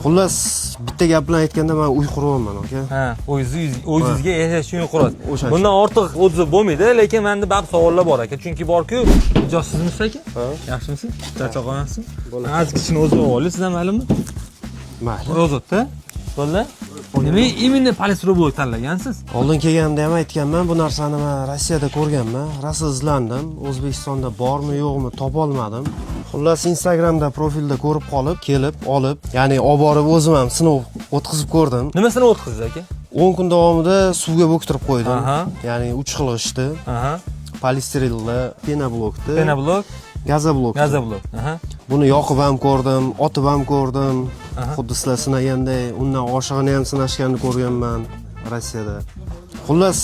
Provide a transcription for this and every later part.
Xullas, bitta gap bilan aytganda men uy quryapman, aka. Ha, o'zingizga yashashni uy qurasiz. O'sha. Bundan ortiq o'zi bo'lmaydi, lekin menda ba'zi savollar bor aka. Chunki bor-ku, ijozsizmisiz aka? Ha. Yaxshimisiz? Charchoq olmaysizmi? Azkichini o'zib olib, sizdan ma'lummi? Mayli. Yozibdi. Bo'ldi? Nima imенно polistrobloy tanlagansiz? Oldin kelganimda ham aytganman, bu narsani men Rossiyada ko'rganman, rosa izlandim. O'zbekistonda bormi, yo'qmi topolmadim. Xullas, Instagramda profilda ko'rib qolib, kelib, olib, ya'ni olib borib o'zim ham sinov o'tkazib ko'rdim. Nimasini o'tkazsiz aka? 10 kun davomida suvga bo'ktirib qo'ydim. Aha. Ya'ni 3 xil g'ishtni, Aha. polistirilni, penablokni, Penablok, gazoblokni. gazoblok. Aha. Buni yoqib ham ko'rdim, otib ham ko'rdim. Xuddi sizlar sinaganday, undan oshig'ini ham sinashganini ko'rganman Rossiyada. Xullas,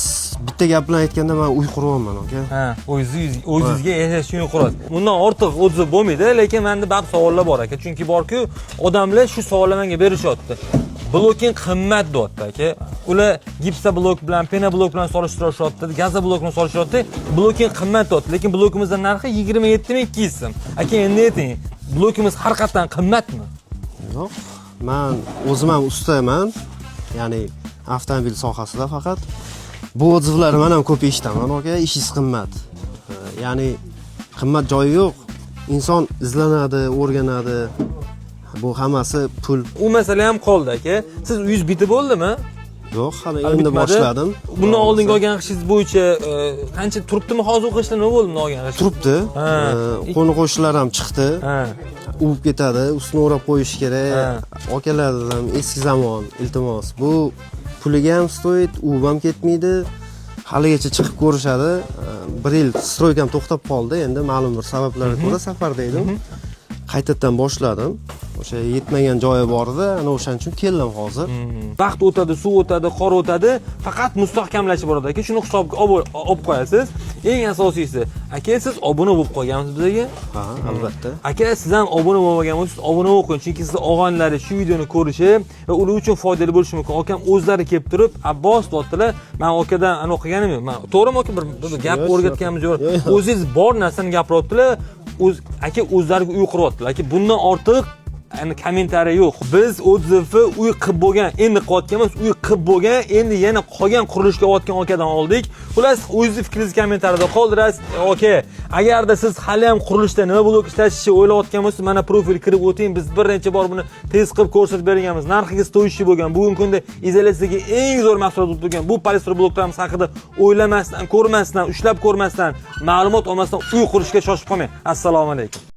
bitta gap bilan aytganda men uy quryapman, aka. Ha, o'zingizga yashashni uy qurasiz. Bundan ortiq o'zi bo'lmaydi, lekin menda ba'zi savollar bor aka. Chunki bor-ku, odamlar shu savollar menga berishyapti. Bloking qimmat deyapti aka. Ular gipsa blok bilan, pena blok bilan solishtirishyapti, gaza blok bilan solishtiryapti. Bloking qimmat deyapti, lekin blokimizning narxi 27,200 so'm. Aka, endi ayting, blokimiz har qatdan qimmatmi? Yo'q. Men o'zim ham ustaman. Ya'ni avtomobil sohasida faqat bu odzivlarni men ham ko'p eshitaman, aka, ishingiz qimmat. Ya'ni qimmat joyi yo'q. Inson izlanadi, o'rganadi. Bu hammasi pul. U masala ham qoldi aka. Siz uyingiz bitib bo'ldimi? Yo'q, hali endi boshladim. Bundan oldingi olgan qishingiz bo'yicha qancha turibdimi hozir o'qishda nima bo'ldi bundan olgan qish? Turibdi. Qo'ni qo'shnilar ham chiqdi. Ha. Uvib ketadi, ustini o'rab qo'yish kerak. Akalardan eski zamon, iltimos. Bu puliga ham stoyt, uvib ham ketmaydi. Haligacha chiqib ko'rishadi. 1 yil stroykam to'xtab qoldi. Endi ma'lum bir sabablarga ko'ra safarda edim. Qaytadan boshladim. O'sha yetmagan joyi bor edi, ana o'shaning uchun keldim hozir. Vaqt o'tadi, suv o'tadi, qor o'tadi, faqat mustahkamlashib boradi aka. Shuni hisobga olib qo'yasiz. Eng asosiysi, aka siz obuna bo'lib qolgansiz bizga? Ha, albatta. Aka, siz ham obuna bo'lmagan bo'lsangiz, obuna bo'lib qo'ying. Chunki siz og'anlari shu videoni ko'rishi va ular uchun foydali bo'lishi mumkin. Akam o'zlari kelib turib, Abbos deyaptilar. Men akadan ana o'qiganim yo'q. Men to'g'rimi aka, bir gap o'rgatganimiz yo'q. O'zingiz bor narsani gapiryaptilar. Aka o'zlariga uy quryaptilar. Aka, bundan ortiq kommentariy yo'q. Biz o'zifi uy qilib bo'lgan, endi qilayotganmiz, uy qilib bo'lgan, endi yana qolgan qurilishga o'tgan akadan oldik. Xullas, o'zingiz fikringizni kommentariyada qoldirasiz. Aka, agarda siz hali ham qurilishda nima blok ishlashni o'ylayotgan bo'lsangiz, mana profil kirib o'ting. Biz bir necha bor buni test qilib ko'rsatib berganmiz. Narxiga stoyishi bo'lgan. Bugungi kunda izolyatsiyaga eng zo'r mahsulot bo'lgan bu polistr bloklarimiz haqida o'ylamasdan, ko'rmasdan, ushlab ko'rmasdan, ma'lumot olmasdan uy qurishga shoshib qolmang. Assalomu alaykum.